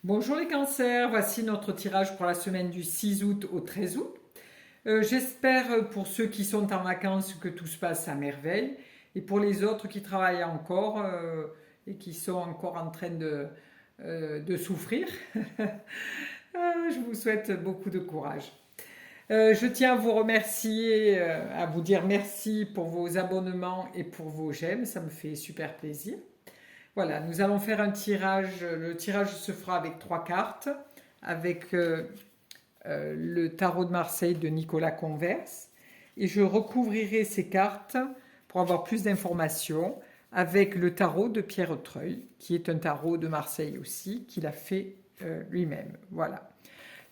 Bonjour les cancers, voici notre tirage pour la semaine du 6 août au 13 août. J'espère pour ceux qui sont en vacances que tout se passe à merveille et pour les autres qui travaillent encore et qui sont encore en train de souffrir, je vous souhaite beaucoup de courage. Je tiens à vous remercier, à vous dire merci pour vos abonnements et pour vos j'aime, ça me fait super plaisir. Voilà, nous allons faire un tirage. Le tirage se fera avec 3 cartes, avec le tarot de Marseille de Nicolas Converse. Et je recouvrirai ces cartes pour avoir plus d'informations avec le tarot de Pierre Treuil, qui est un tarot de Marseille aussi, qu'il a fait lui-même. Voilà.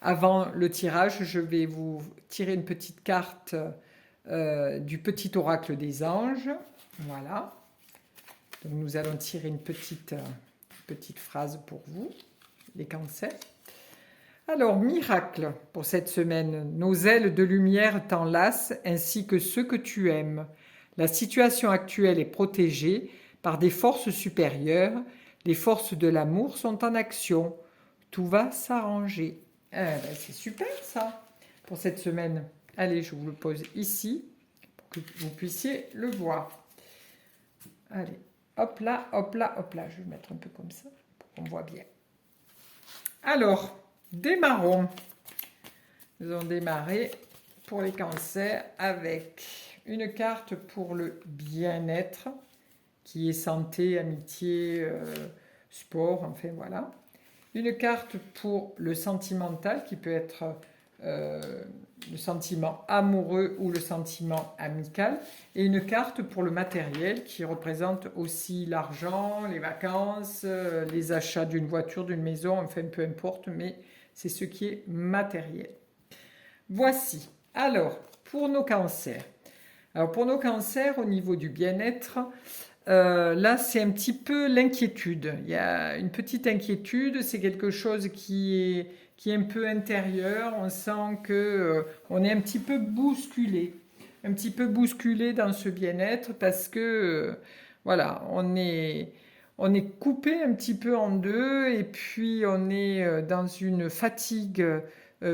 Avant le tirage, je vais vous tirer une petite carte du petit oracle des anges. Voilà. Donc nous allons tirer une petite phrase pour vous, les cancers. Alors, miracle pour cette semaine. Nos ailes de lumière t'enlacent ainsi que ceux que tu aimes. La situation actuelle est protégée par des forces supérieures. Les forces de l'amour sont en action. Tout va s'arranger. C'est super ça pour cette semaine. Allez, je vous le pose ici pour que vous puissiez le voir. Allez. Hop là, hop là, hop là. Je vais le mettre un peu comme ça pour qu'on voit bien. Alors, démarrons. Nous allons démarrer pour les cancers avec une carte pour le bien-être, qui est santé, amitié, sport, enfin voilà. Une carte pour le sentimental, qui peut être le sentiment amoureux ou le sentiment amical, et une carte pour le matériel qui représente aussi l'argent, les vacances, les achats d'une voiture, d'une maison, enfin peu importe, mais c'est ce qui est matériel. Voici. Alors, pour nos cancers. Alors pour nos cancers, au niveau du bien-être, là c'est un petit peu l'inquiétude. Il y a une petite inquiétude, c'est quelque chose qui est un peu intérieur. On sent que on est un petit peu bousculé dans ce bien-être parce que voilà, on est coupé un petit peu en deux et puis on est dans une fatigue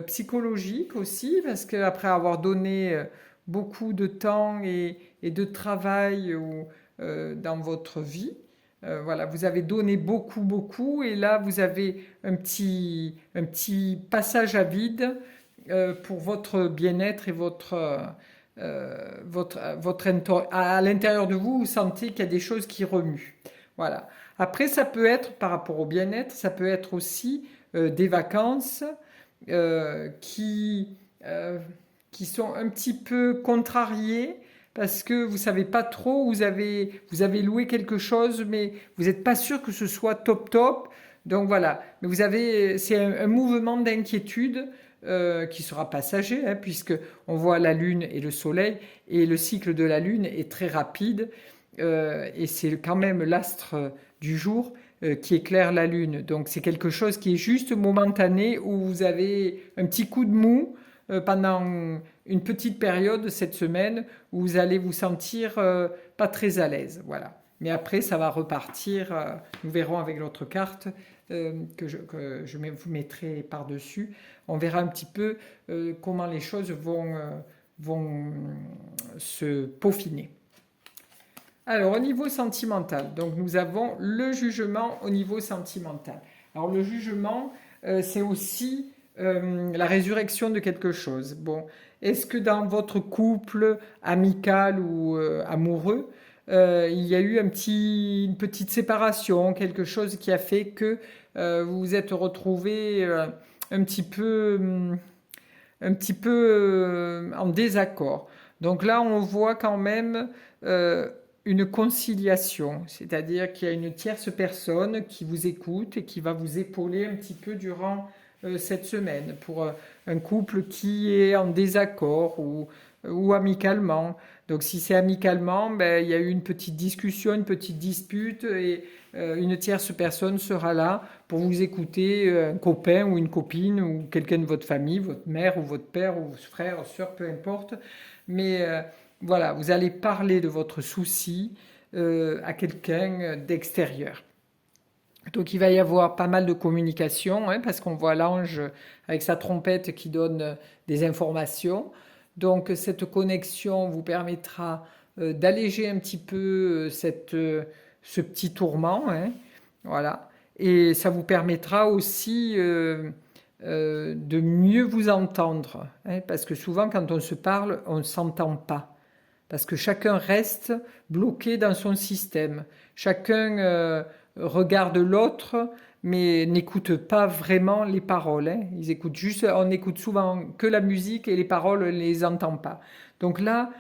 psychologique aussi parce qu'après avoir donné beaucoup de temps et de travail dans votre vie, voilà, vous avez donné beaucoup et là vous avez un petit passage à vide pour votre bien-être et à l'intérieur de vous, vous sentez qu'il y a des choses qui remuent. Voilà. Après, ça peut être, par rapport au bien-être, ça peut être aussi des vacances euh, qui, euh, qui sont un petit peu contrariées parce que vous savez pas trop, vous avez loué quelque chose, mais vous n'êtes pas sûr que ce soit top. Donc voilà, mais c'est un mouvement d'inquiétude qui sera passager, hein, puisque on voit la Lune et le Soleil, et le cycle de la Lune est très rapide, et c'est quand même l'astre du jour qui éclaire la Lune. Donc c'est quelque chose qui est juste momentané, où vous avez un petit coup de mou pendant une petite période cette semaine, où vous allez vous sentir pas très à l'aise. Voilà. Mais après, ça va repartir. Nous verrons avec l'autre carte que je vous mettrai par-dessus. On verra un petit peu comment les choses vont se peaufiner. Alors, au niveau sentimental, donc nous avons le jugement au niveau sentimental. Alors, le jugement, c'est aussi la résurrection de quelque chose. Bon, est-ce que dans votre couple amical ou amoureux, il y a eu une petite séparation, quelque chose qui a fait que vous vous êtes retrouvés un petit peu, en désaccord. Donc là, on voit quand même une conciliation, c'est-à-dire qu'il y a une tierce personne qui vous écoute et qui va vous épauler un petit peu durant cette semaine pour un couple qui est en désaccord ou amicalement. Donc si c'est amicalement, ben, il y a eu une petite discussion, une petite dispute et une tierce personne sera là pour vous écouter, un copain ou une copine ou quelqu'un de votre famille, votre mère ou votre père ou votre frère, soeur, peu importe. Mais voilà, vous allez parler de votre souci à quelqu'un d'extérieur. Donc il va y avoir pas mal de communication, hein, parce qu'on voit l'ange avec sa trompette qui donne des informations. Donc cette connexion vous permettra d'alléger un petit peu ce petit tourment, hein, voilà. Et ça vous permettra aussi de mieux vous entendre, hein, parce que souvent quand on se parle, on ne s'entend pas. Parce que chacun reste bloqué dans son système. Chacun regarde l'autre, mais n'écoute pas vraiment les paroles, hein. Ils écoutent juste, on écoute souvent que la musique et les paroles, on ne les entend pas. Donc là,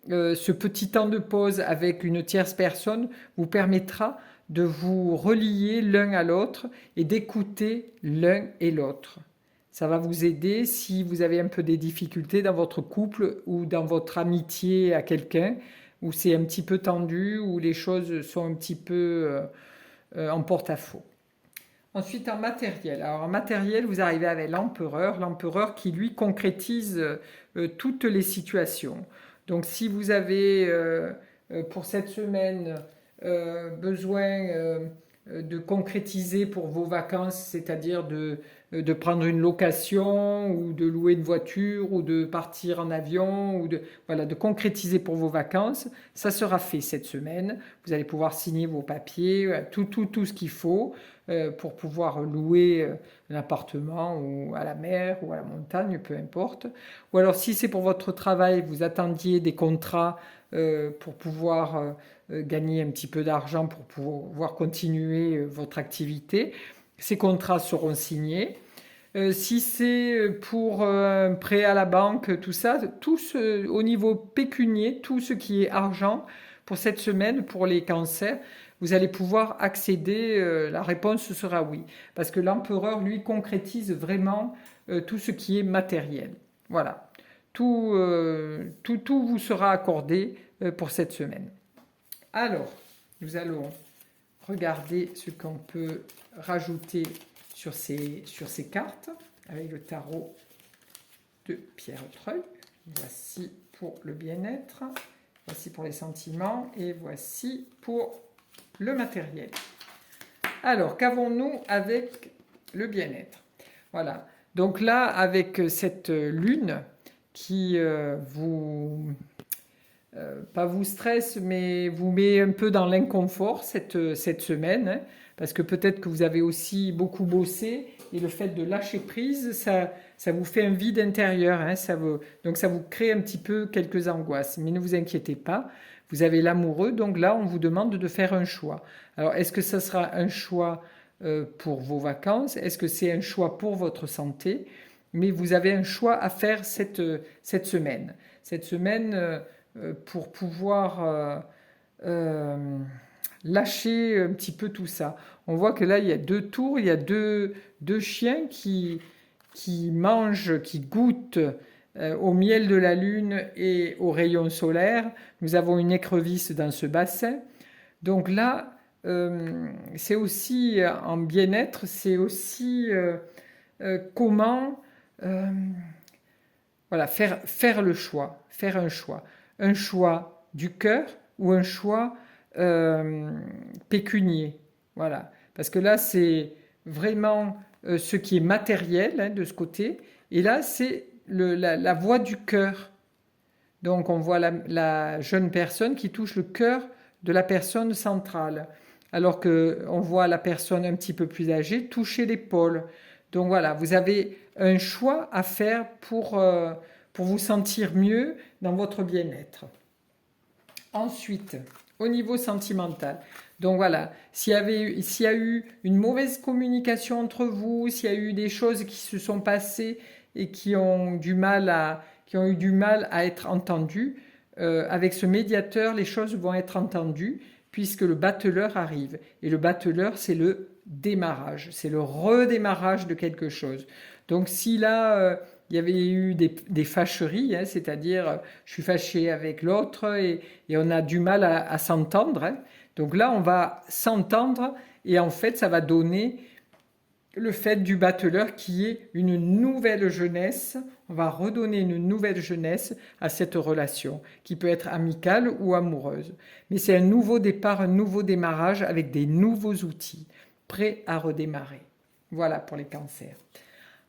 ce petit temps de pause avec une tierce personne vous permettra de vous relier l'un à l'autre et d'écouter l'un et l'autre. Ça va vous aider si vous avez un peu des difficultés dans votre couple ou dans votre amitié à quelqu'un, où c'est un petit peu tendu, où les choses sont un petit peu en porte-à-faux. Ensuite, en matériel. Alors, en matériel, vous arrivez avec l'empereur qui, lui, concrétise toutes les situations. Donc, si vous avez, pour cette semaine, besoin de concrétiser pour vos vacances, c'est-à-dire de prendre une location ou de louer une voiture ou de partir en avion ou voilà, de concrétiser pour vos vacances, ça sera fait cette semaine. Vous allez pouvoir signer vos papiers, tout ce qu'il faut pour pouvoir louer un appartement ou à la mer ou à la montagne, peu importe. Ou alors si c'est pour votre travail, vous attendiez des contrats pour pouvoir gagner un petit peu d'argent pour pouvoir continuer votre activité. Ces contrats seront signés. Si c'est pour un prêt à la banque, tout ça, au niveau pécunier, tout ce qui est argent, pour cette semaine, pour les cancers, vous allez pouvoir accéder, la réponse sera oui. Parce que l'empereur, lui, concrétise vraiment tout ce qui est matériel. Voilà. Tout vous sera accordé pour cette semaine. Alors, nous allons regarder ce qu'on peut rajouter sur ces cartes avec le tarot de Pierre Treuil. Voici pour le bien-être, voici pour les sentiments et voici pour le matériel. Alors, qu'avons-nous avec le bien-être? Voilà. Donc là, avec cette lune qui pas vous stresse, mais vous met un peu dans l'inconfort cette semaine, hein, parce que peut-être que vous avez aussi beaucoup bossé et le fait de lâcher prise, ça vous fait un vide intérieur, hein, donc ça vous crée un petit peu quelques angoisses. Mais ne vous inquiétez pas, vous avez l'amoureux, donc là on vous demande de faire un choix. Alors est-ce que ça sera un choix pour vos vacances? Est-ce que c'est un choix pour votre santé? Mais vous avez un choix à faire cette semaine. Cette semaine, pour pouvoir lâcher un petit peu tout ça. On voit que là, il y a deux tours, il y a deux chiens qui mangent, qui goûtent au miel de la lune et aux rayons solaires. Nous avons une écrevisse dans ce bassin. Donc là, c'est aussi en bien-être, c'est aussi comment voilà, faire le choix, faire un choix. Un choix du cœur ou un choix pécunier. Voilà. Parce que là, c'est vraiment ce qui est matériel, hein, de ce côté. Et là, c'est la voix du cœur. Donc, on voit la jeune personne qui touche le cœur de la personne centrale. Alors qu'on voit la personne un petit peu plus âgée toucher l'épaule. Donc voilà, vous avez un choix à faire pour vous sentir mieux dans votre bien-être. Ensuite, au niveau sentimental. Donc voilà, s'il y a eu une mauvaise communication entre vous, s'il y a eu des choses qui se sont passées et qui ont eu du mal à être entendues, avec ce médiateur, les choses vont être entendues puisque le battleur arrive. Et le battleur, c'est le démarrage, c'est le redémarrage de quelque chose. Donc si là, il y avait eu des fâcheries, hein, c'est-à-dire je suis fâché avec l'autre et on a du mal à s'entendre, hein. Donc là, on va s'entendre et en fait, ça va donner le fait du battleur qui est une nouvelle jeunesse. On va redonner une nouvelle jeunesse à cette relation qui peut être amicale ou amoureuse. Mais c'est un nouveau départ, un nouveau démarrage avec des nouveaux outils. prêts à redémarrer. Voilà pour les cancers.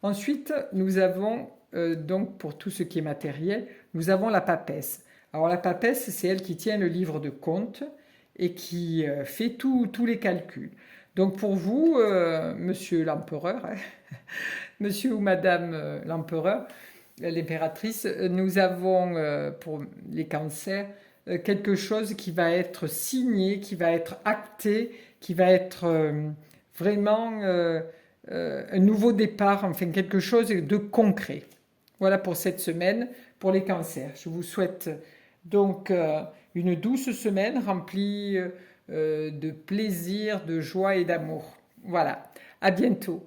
Ensuite, nous avons, donc pour tout ce qui est matériel, nous avons la papesse. Alors la papesse, c'est elle qui tient le livre de compte et qui fait tous les calculs. Donc pour vous, monsieur l'empereur, hein, monsieur ou madame l'empereur, l'impératrice, nous avons pour les cancers quelque chose qui va être signé, qui va être acté, qui va être vraiment un nouveau départ, enfin quelque chose de concret. Voilà pour cette semaine, pour les cancers. Je vous souhaite donc une douce semaine remplie de plaisir, de joie et d'amour. Voilà, à bientôt.